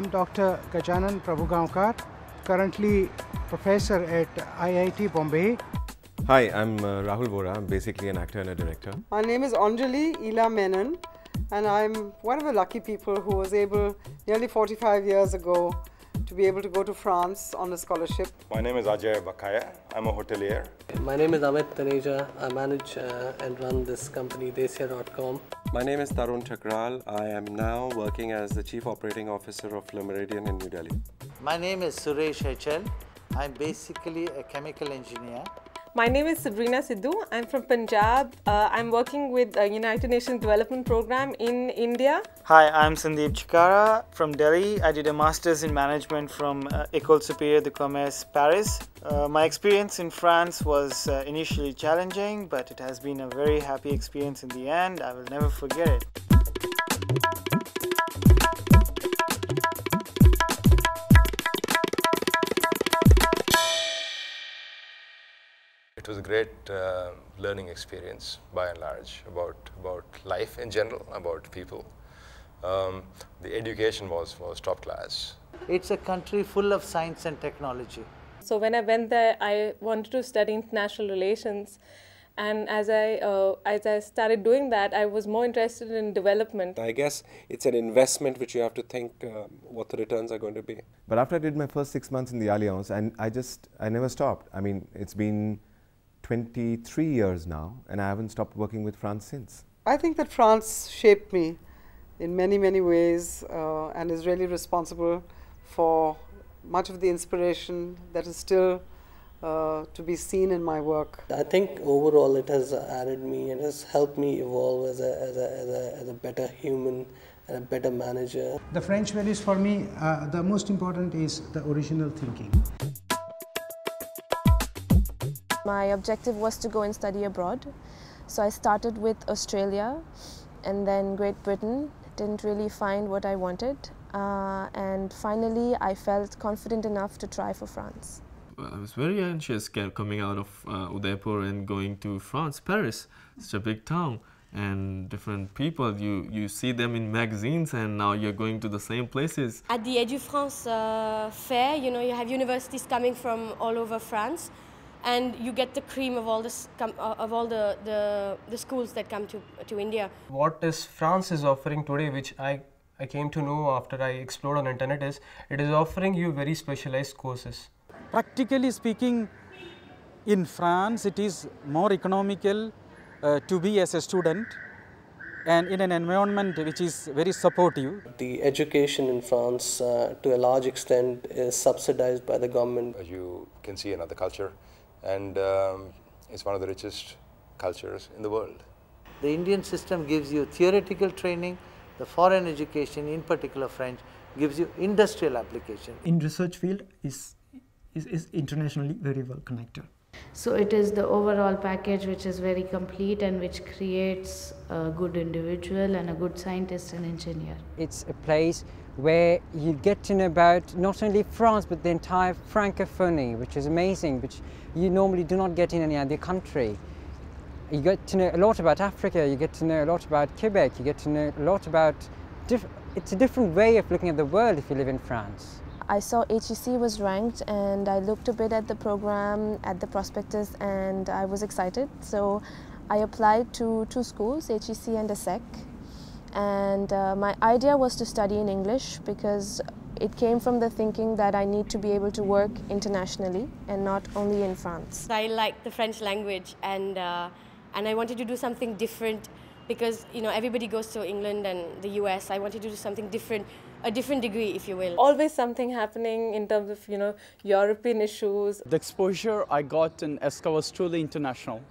I'm Dr. Gajanan Prabhugaonkar, currently professor at IIT Bombay. Hi, I'm Rahul Vora. I'm basically an actor and a director. My name is Anjali Ila Menon, and I'm one of the lucky people who was able, nearly 45 years ago, to be able to go to France on a scholarship. My name is Ajay Bakaya. I'm a hotelier. My name is Amit Taneja. I manage and run this company, Desya.com. My name is Tarun Chakral. I am now working as the Chief Operating Officer of Le Méridien in New Delhi. My name is Suresh HL. I'm basically a chemical engineer. My name is Sabrina Sidhu. I'm from Punjab. I'm working with the United Nations Development Program in India. Hi, I'm Sandeep Chikara from Delhi. I did a master's in management from École Supérieure de Commerce, Paris. My experience in France was initially challenging, but it has been a very happy experience in the end. I will never forget it. It was a great learning experience by and large about life in general, about people. The education was top class. It's a country full of science and technology. So when I went there, I wanted to study international relations. And as I started doing that, I was more interested in development. I guess it's an investment which you have to think what the returns are going to be. But after I did my first 6 months in the Alliance, and I never stopped. I mean, it's been 23 years now, and I haven't stopped working with France since. I think that France shaped me in many, many ways and is really responsible for much of the inspiration that is still to be seen in my work. I think overall it has added me and has helped me evolve as a better human and a better manager. The French values for me, the most important is the original thinking. My objective was to go and study abroad. So I started with Australia and then Great Britain. Didn't really find what I wanted. And finally, I felt confident enough to try for France. I was very anxious coming out of Udaipur and going to France, Paris. Such a big town and different people. You see them in magazines and now you're going to the same places. At the EduFrance fair, you have universities coming from all over France, and you get the cream of all the schools that come to India. What France is offering today, which I came to know after I explored on internet, is it is offering you very specialized courses. Practically speaking, in France, it is more economical to be as a student and in an environment which is very supportive. The education in France, to a large extent, is subsidized by the government. You can see another culture, and it's one of the richest cultures in the world. The Indian system gives you theoretical training. The foreign education, in particular French, gives you industrial application. In research field is internationally very well connected. So it is the overall package which is very complete and which creates a good individual and a good scientist and engineer. It's a place where you get to know about not only France but the entire Francophonie, which is amazing, which you normally do not get in any other country. You get to know a lot about Africa, you get to know a lot about Quebec, you get to know a lot about... It's a different way of looking at the world if you live in France. I saw HEC was ranked and I looked a bit at the program, at the prospectus, and I was excited. So I applied to 2 schools, HEC and ESSEC. And my idea was to study in English because it came from the thinking that I need to be able to work internationally and not only in France. I liked the French language and I wanted to do something different because everybody goes to England and the US. I wanted to do something different, a different degree, if you will. Always something happening in terms of European issues. The exposure I got in ESCA was truly international.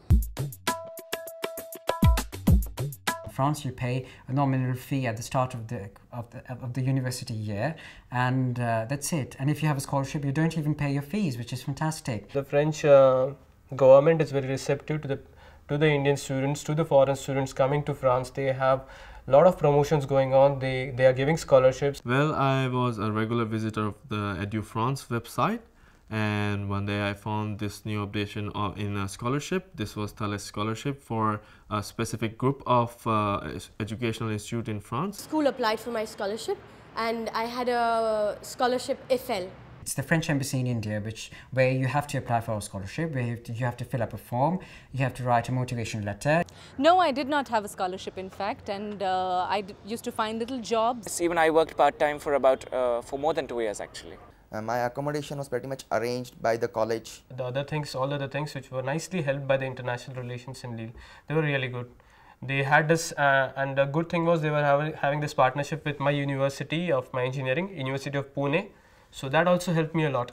France, you pay a nominal fee at the start of the university year, and that's it. And if you have a scholarship, you don't even pay your fees, which is fantastic. The French government is very receptive to the Indian students, to the foreign students coming to France. They have a lot of promotions going on. They are giving scholarships. Well, I was a regular visitor of the EduFrance website, and one day I found this new updation in a scholarship. This was Thales scholarship for a specific group of educational institute in France. School applied for my scholarship and I had a scholarship IFAN. It's the French embassy in India, where you have to apply for a scholarship, where you have to fill up a form, you have to write a motivation letter. No, I did not have a scholarship, in fact, and I used to find little jobs. Even I worked part-time for for more than 2 years actually. My accommodation was pretty much arranged by the college. All the other things which were nicely helped by the international relations in Lille, they were really good. They had this, and the good thing was they were having this partnership with my university of my engineering, University of Pune. So that also helped me a lot.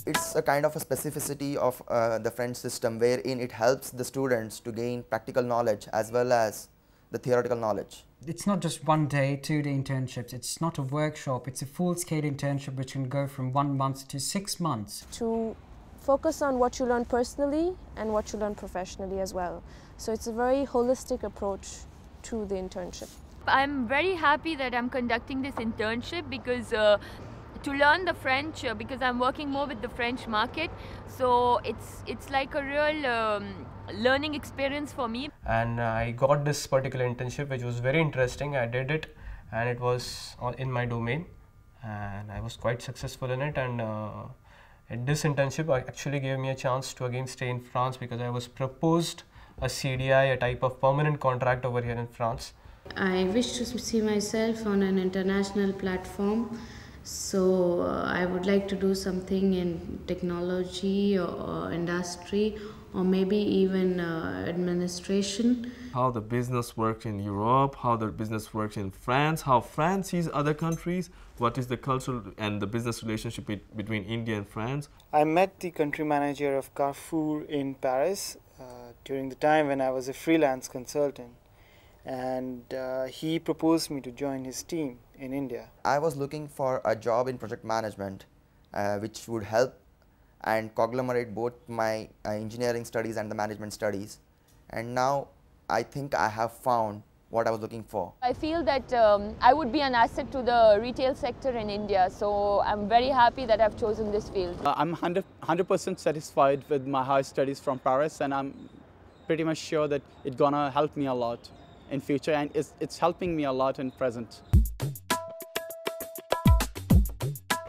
It's a kind of a specificity of the French system wherein it helps the students to gain practical knowledge as well as the theoretical knowledge. It's not just 1 day, 2-day internships. It's not a workshop. It's a full-scale internship which can go from 1 month to 6 months. To focus on what you learn personally and what you learn professionally as well. So it's a very holistic approach to the internship. I'm very happy that I'm conducting this internship because to learn the French, because I'm working more with the French market, so it's like a real learning experience for me. And I got this particular internship which was very interesting. I did it and it was in my domain and I was quite successful in it, and this internship actually gave me a chance to again stay in France because I was proposed a CDI, a type of permanent contract over here in France. I wish to see myself on an international platform, so I would like to do something in technology or industry or maybe even administration. How the business works in Europe, how the business works in France, how France sees other countries, what is the cultural and the business relationship between India and France. I met the country manager of Carrefour in Paris during the time when I was a freelance consultant. And he proposed me to join his team in India. I was looking for a job in project management which would help and conglomerate both my engineering studies and the management studies, and now I think I have found what I was looking for. I feel that I would be an asset to the retail sector in India, so I'm very happy that I've chosen this field. I'm 100% satisfied with my higher studies from Paris, and I'm pretty much sure that it's gonna help me a lot in future, and it's helping me a lot in present.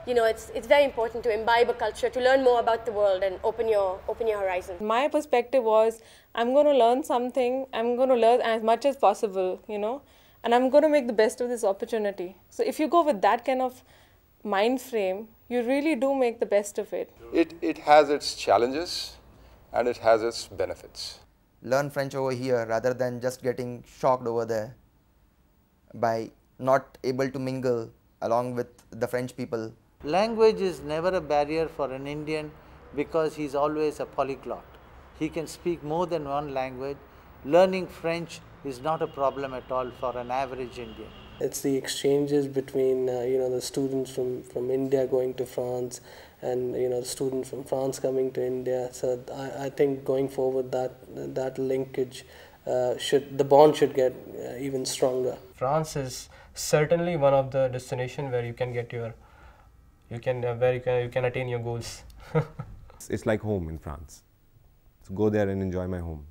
You know, it's very important to imbibe a culture, to learn more about the world and open your horizon. My perspective was, I'm going to learn something, I'm going to learn as much as possible, you know, and I'm going to make the best of this opportunity. So if you go with that kind of mind frame, you really do make the best of it. It has its challenges and it has its benefits. Learn French over here rather than just getting shocked over there by not able to mingle along with the French people. Language is never a barrier for an Indian because he's always a polyglot. He can speak more than one language. Learning French is not a problem at all for an average Indian. It's the exchanges between the students from India going to France and the students from France coming to India. So I think going forward that linkage the bond should get even stronger. France is certainly one of the destinations where you can get you can attain your goals. It's like home in France. So go there and enjoy my home.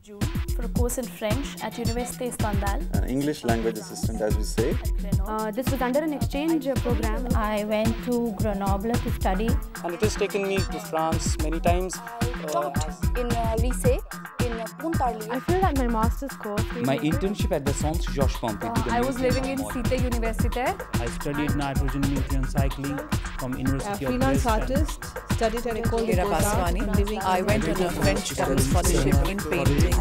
For a course in French at Université Scandale. An English language assistant, as we say. This was under an exchange program. I went to Grenoble to study. And it has taken me to France many times. Taught in lycée in Pontarlier. I feel that my master's course. My internship at the Centre Georges Pompidou. I was living in Cité Universitaire. I studied nitrogen nutrient cycling from University of freelance artist, studied at École de Beaux-Arts. I went on a French scholarship in painting.